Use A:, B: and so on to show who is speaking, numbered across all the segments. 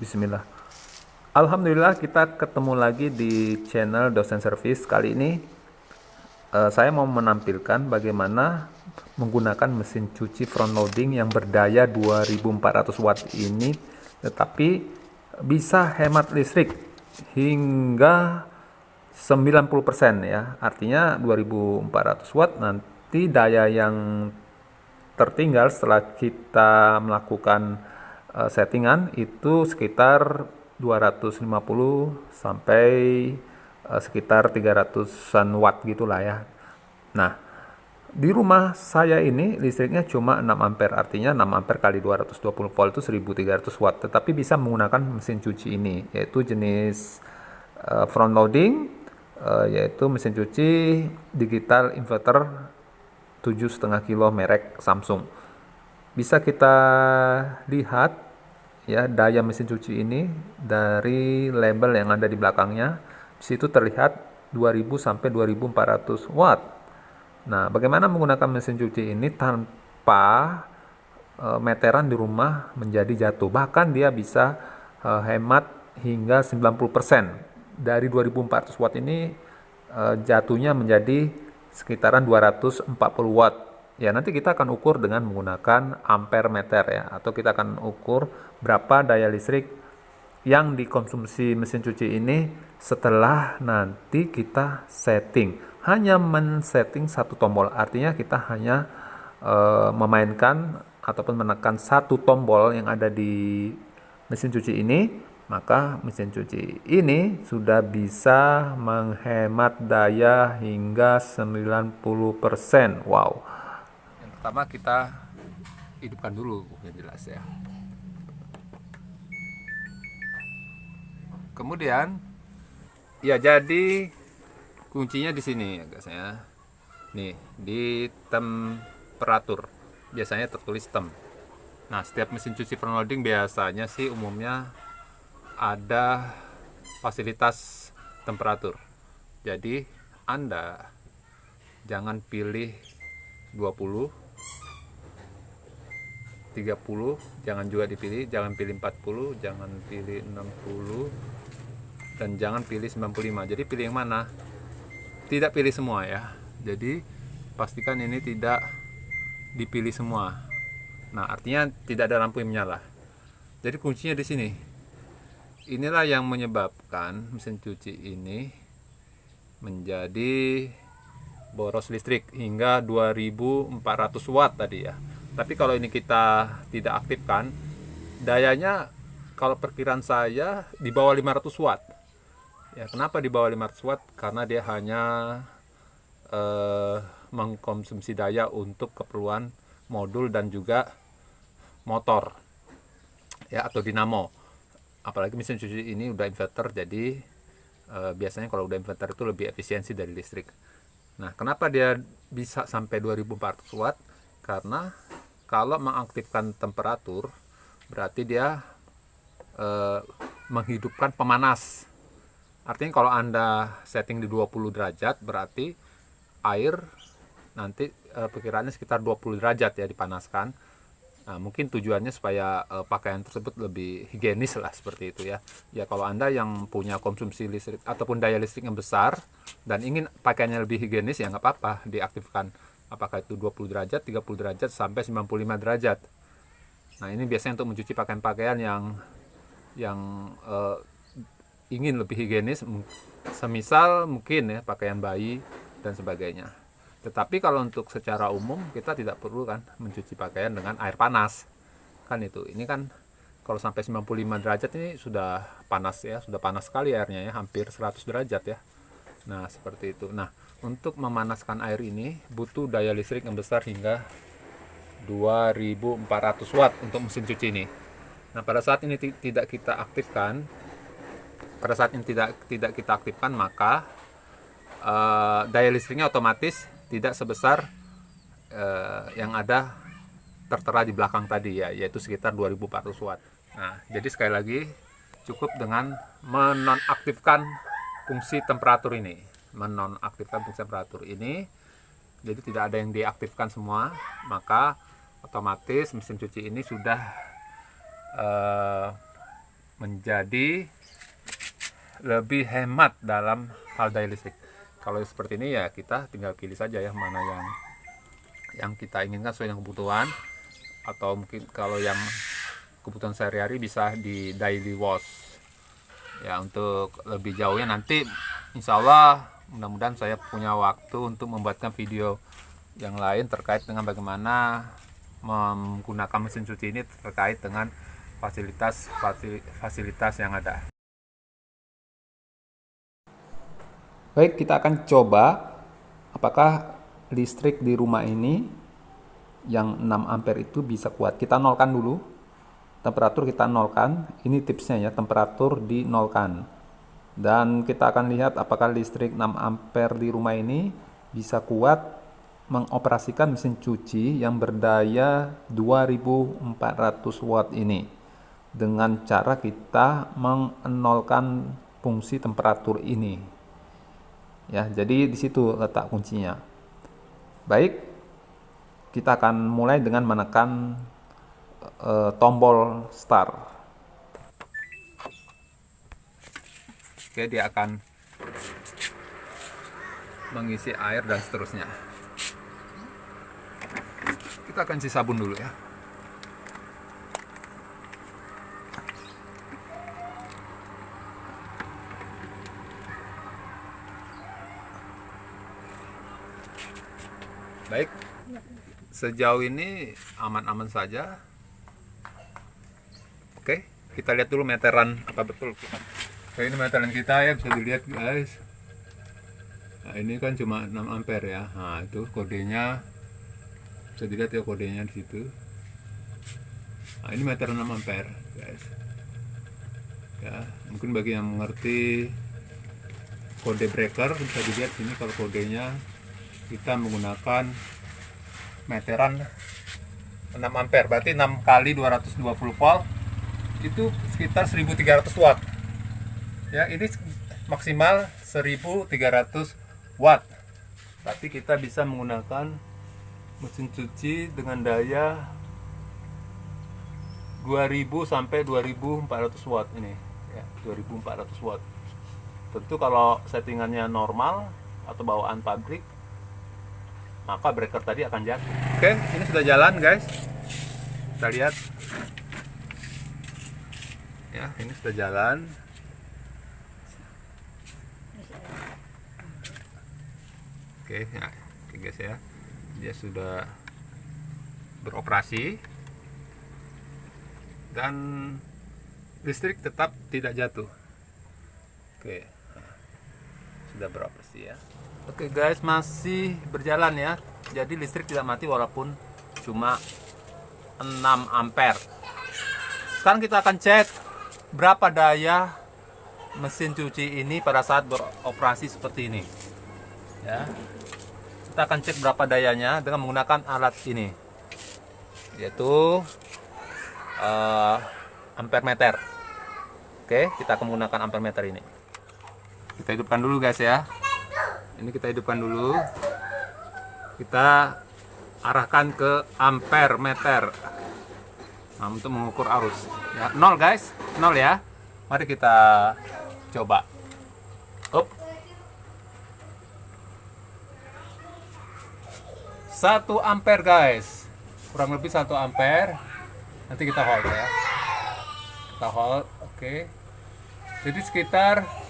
A: Bismillah. Alhamdulillah kita ketemu lagi di channel Dosen Service. Kali ini saya mau menampilkan bagaimana menggunakan mesin cuci front loading yang berdaya 2400 watt ini, tetapi bisa hemat listrik hingga 90% ya. Artinya 2400 watt, nanti daya yang tertinggal setelah kita melakukan settingan itu sekitar 250 sampai sekitar 300-an watt gitulah ya. Nah, di rumah saya ini listriknya cuma 6 ampere, artinya 6 ampere kali 220 volt itu 1300 watt, tetapi bisa menggunakan mesin cuci ini, yaitu jenis front loading, yaitu mesin cuci digital inverter 7,5 kilo merek Samsung. Bisa kita lihat ya daya mesin cuci ini dari label yang ada di belakangnya. Di situ terlihat 2000 sampai 2400 watt. Nah, bagaimana menggunakan mesin cuci ini tanpa meteran di rumah menjadi jatuh. Bahkan dia bisa hemat hingga 90%. Dari 2400 watt ini jatuhnya menjadi sekitaran 240 watt. Ya, nanti kita akan ukur dengan menggunakan ampere meter ya, atau kita akan ukur berapa daya listrik yang dikonsumsi mesin cuci ini setelah nanti kita setting. Hanya men-setting satu tombol, artinya kita hanya memainkan ataupun menekan satu tombol yang ada di mesin cuci ini, maka mesin cuci ini sudah bisa menghemat daya hingga 90%. Wow. Yang pertama kita hidupkan dulu yang jelas ya. Kemudian ya, jadi kuncinya di sini ya guys ya. Nih, di temperatur. Biasanya tertulis tem. Nah, setiap mesin cuci front loading biasanya sih umumnya ada fasilitas temperatur. Jadi Anda jangan pilih 20, 30, jangan juga dipilih, jangan pilih 40, jangan pilih 60, dan jangan pilih 95. Jadi pilih yang mana? Tidak pilih semua ya. Jadi pastikan ini tidak dipilih semua. Nah, artinya tidak ada lampu yang menyala. Jadi kuncinya di sini. Inilah yang menyebabkan mesin cuci ini menjadi boros listrik hingga 2400 watt tadi ya. Tapi kalau ini kita tidak aktifkan, dayanya kalau perkiraan saya di bawah 500 watt. Ya, kenapa di bawah 500 watt? Karena dia hanya mengkonsumsi daya untuk keperluan modul dan juga motor ya, atau dinamo. Apalagi mesin cuci ini udah inverter, jadi biasanya kalau udah inverter itu lebih efisiensi dari listrik. Nah, kenapa dia bisa sampai 2400 watt? Karena kalau mengaktifkan temperatur berarti dia menghidupkan pemanas. Artinya kalau Anda setting di 20 derajat berarti air nanti perkiraannya sekitar 20 derajat ya dipanaskan. Nah, mungkin tujuannya supaya pakaian tersebut lebih higienis lah, seperti itu ya. Ya, kalau Anda yang punya konsumsi listrik ataupun daya listrik yang besar dan ingin pakaiannya lebih higienis, ya nggak apa-apa diaktifkan. Apakah itu 20 derajat, 30 derajat, sampai 95 derajat. Nah, ini biasanya untuk mencuci pakaian-pakaian yang ingin lebih higienis, semisal mungkin ya pakaian bayi dan sebagainya. Tetapi kalau untuk secara umum kita tidak perlu kan mencuci pakaian dengan air panas. Kan itu. Ini kan kalau sampai 95 derajat ini sudah panas ya, sudah panas sekali airnya ya, hampir 100 derajat ya. Nah, seperti itu. Nah, untuk memanaskan air ini butuh daya listrik yang besar hingga 2400 watt untuk mesin cuci ini. Nah, pada saat ini tidak kita aktifkan, maka daya listriknya otomatis tidak sebesar yang ada tertera di belakang tadi ya, yaitu sekitar 2400 watt. Nah, jadi sekali lagi cukup dengan menonaktifkan fungsi temperatur ini. Jadi tidak ada yang diaktifkan semua, maka otomatis mesin cuci ini sudah menjadi lebih hemat dalam hal daya listrik. Kalau seperti ini ya kita tinggal pilih saja ya mana yang kita inginkan sesuai dengan kebutuhan, atau mungkin kalau yang kebutuhan sehari-hari bisa di daily wash ya. Untuk lebih jauhnya nanti insya Allah mudah-mudahan saya punya waktu untuk membuatkan video yang lain terkait dengan bagaimana menggunakan mesin cuci ini terkait dengan fasilitas yang ada. Baik, kita akan coba apakah listrik di rumah ini yang 6 ampere itu bisa kuat. Kita nolkan dulu. Temperatur kita nolkan. Ini tipsnya ya, temperatur dinolkan. Dan kita akan lihat apakah listrik 6 ampere di rumah ini bisa kuat mengoperasikan mesin cuci yang berdaya 2400 watt ini. Dengan cara kita menolkan fungsi temperatur ini. Ya, jadi di situ letak kuncinya. Baik, kita akan mulai dengan menekan tombol start. Oke, dia akan mengisi air dan seterusnya. Kita akan isi sabun dulu ya. Baik, sejauh ini aman-aman saja. Oke, kita lihat dulu meteran apa betul kita. Oke, ini meteran kita ya, bisa dilihat guys. Nah, ini kan cuma 6 ampere ya. Nah, itu kodenya bisa dilihat ya, kodenya di situ. Nah, ini meteran 6 ampere guys. Ya, mungkin bagi yang mengerti kode breaker bisa dilihat sini kalau kodenya kita menggunakan meteran 6 ampere, berarti 6 kali 220 volt itu sekitar 1300 watt ya. Ini maksimal 1300 watt, berarti kita bisa menggunakan mesin cuci dengan daya 2000 sampai 2400 watt ini ya, 2400 watt. Tentu kalau settingannya normal atau bawaan pabrik, maka breaker tadi akan jatuh. Oke, ini sudah jalan guys. Kita lihat. Ya, ini sudah jalan. Oke, ya, oke guys ya. Dia sudah beroperasi. Dan listrik tetap tidak jatuh. Oke. Sudah beroperasi ya. Oke guys, masih berjalan ya. Jadi listrik tidak mati walaupun cuma 6 ampere. Sekarang kita akan cek berapa daya mesin cuci ini pada saat beroperasi seperti ini. Ya. Kita akan cek berapa dayanya dengan menggunakan alat ini, yaitu ampere meter. Oke, kita akan menggunakan ampere meter ini. Kita hidupkan dulu guys ya. Ini kita hidupkan dulu. Kita arahkan ke ampere meter. Nah, untuk mengukur arus. Ya, 0 guys, 0 ya. Mari kita coba. Up. 1 ampere guys. Kurang lebih 1 ampere. Nanti kita hold ya. Kita hold, oke. Jadi sekitar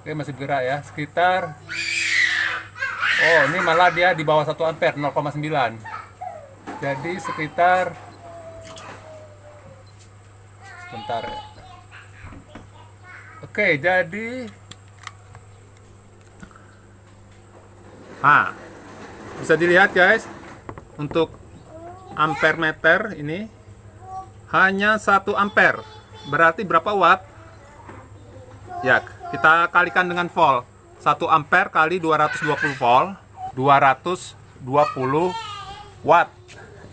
A: masih bergerak ya, sekitar ini malah dia di bawah 1 ampere, 0,9. Jadi sekitar sebentar ya. Oke, jadi bisa dilihat guys, untuk ampere meter ini hanya 1 ampere. Berarti berapa watt? Ya, kita kalikan dengan volt. 1 ampere kali 220 volt, 220 watt.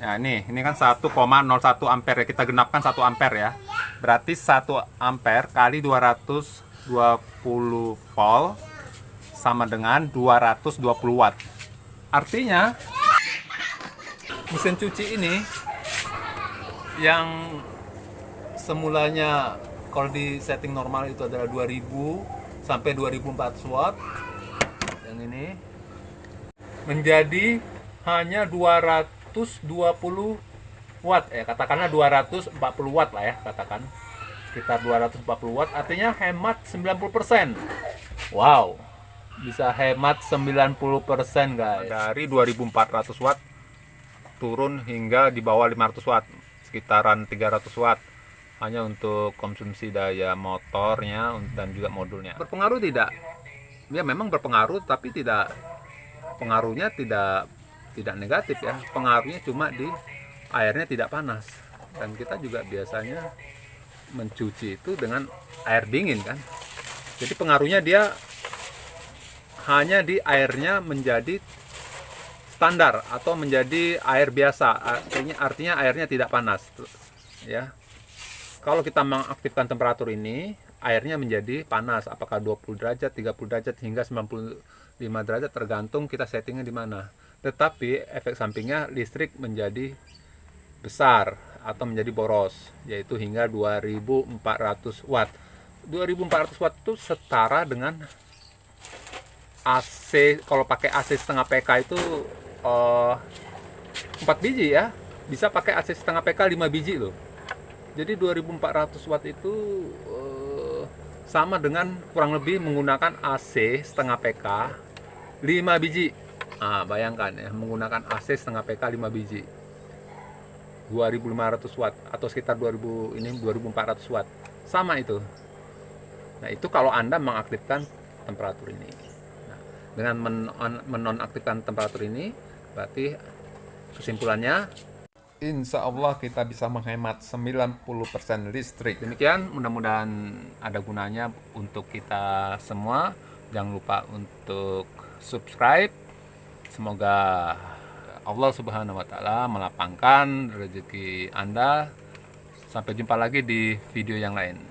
A: Ya, ini kan 1,01 ampere. Kita genapkan 1 ampere ya. Berarti 1 ampere kali 220 volt sama dengan 220 watt. Artinya Mesin cuci ini yang semulanya kalau di setting normal itu adalah 2000 sampai 2400 watt, yang ini menjadi hanya 220 watt ya, katakanlah 240 watt lah ya, katakan sekitar 240 watt, artinya hemat 90%. Wow, bisa hemat 90% guys. Dari 2400 watt turun hingga di bawah 500 watt, sekitaran 300 watt hanya untuk konsumsi daya motornya dan juga modulnya. Berpengaruh tidak? Ya memang berpengaruh, tapi pengaruhnya tidak negatif ya. Pengaruhnya cuma di airnya tidak panas. Dan kita juga biasanya mencuci itu dengan air dingin kan. Jadi pengaruhnya dia hanya di airnya menjadi standar atau menjadi air biasa. Artinya airnya tidak panas ya. Kalau kita mengaktifkan temperatur ini, airnya menjadi panas, apakah 20 derajat, 30 derajat, hingga 95 derajat, tergantung kita settingnya di mana. Tetapi efek sampingnya listrik menjadi besar atau menjadi boros, yaitu hingga 2400 watt. 2400 watt itu setara dengan AC, kalau pakai AC setengah PK itu 4 biji ya, bisa pakai AC setengah PK 5 biji loh. Jadi 2400 watt itu sama dengan kurang lebih menggunakan AC setengah PK 5 biji. Nah, bayangkan ya, menggunakan AC setengah PK 5 biji. 2500 watt atau sekitar 2400 watt. Sama itu. Nah, itu kalau Anda mengaktifkan temperatur ini. Nah, dengan menonaktifkan temperatur ini, berarti kesimpulannya insya Allah kita bisa menghemat 90% listrik. Demikian, mudah-mudahan ada gunanya untuk kita semua. Jangan lupa untuk subscribe. Semoga Allah Subhanahu wa Ta'ala melapangkan rezeki Anda. Sampai jumpa lagi di video yang lain.